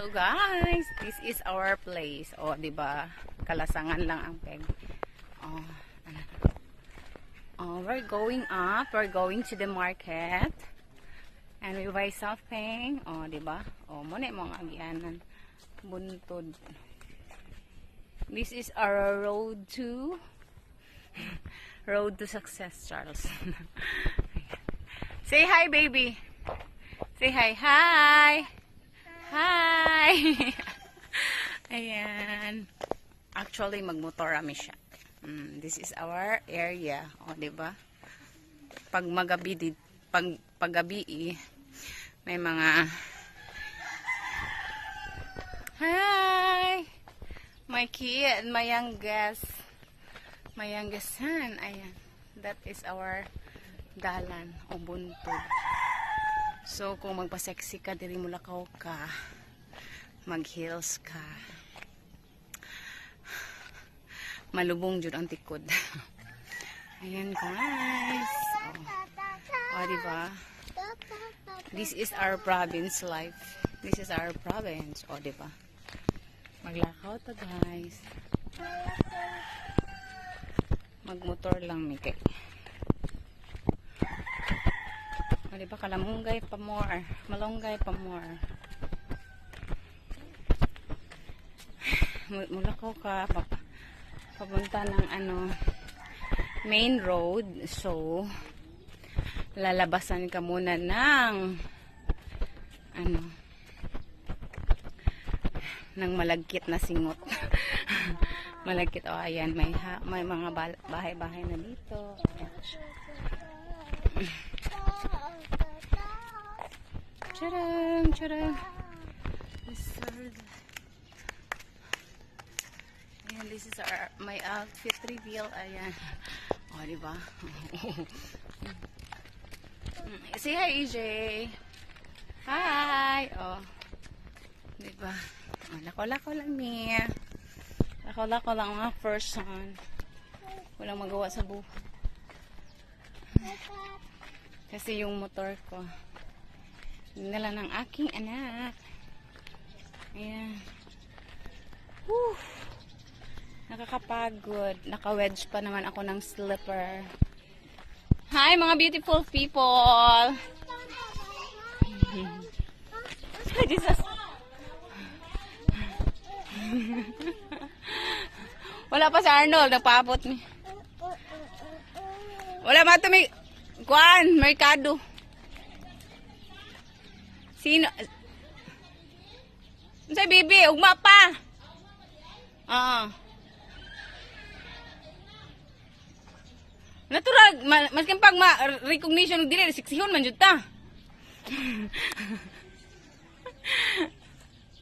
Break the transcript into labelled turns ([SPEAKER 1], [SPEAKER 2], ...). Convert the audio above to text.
[SPEAKER 1] So guys, this is our place. Oh, 'di ba? Kalasangan lang ang peg. Oh, ano. Oh, we're going up. We're going to the market. And we buy something. Oh, 'di ba? Oh, mo na mga agianan. Buntod. This is our road to success, Charles. Say hi, baby. Say hi. Hi. Hi! Ayan. Actually, magmotor kami siya. This is our area. O, diba? Pag magabi, paggabi, may mga hi! My kid, my youngest son. Ayan. That is our dalan o buntod. So, kung magpa-sexy ka, diri mo lakaw ka, mag-heels ka, malubong dyan ang tikod. Ayan guys. O, diba? This is our province life. This is our province. O, diba? Maglakaw to guys. Magmotor lang, Mikay. Diba kalamunggay pa more, malunggay pa more. Mulakaw ka papunta ng main road, so lalabasan ka muna ng ng malagkit na singot. Malagkit, oh ayan, may mga bahay-bahay na dito. Charang, charang. Ayan, this is my outfit reveal. Ayan. O, diba? Say hi, EJ. Hi. O. Diba? Lako-lako lang niya. Lako-lako lang mga person. Walang magawa sa buhay. Kasi yung motor ko dinala ng aking anak. Ayan. Whew. Nakakapagod. Naka-wedge pa naman ako ng slipper. Hi mga beautiful people. Jesus. Wala pa si Arnold. Nagpaabot ni. Wala man ito may kuan, merkado. Sino? Say bibi, ugma pa. Natural, maskin pag recognition dili siksihon man jud ta.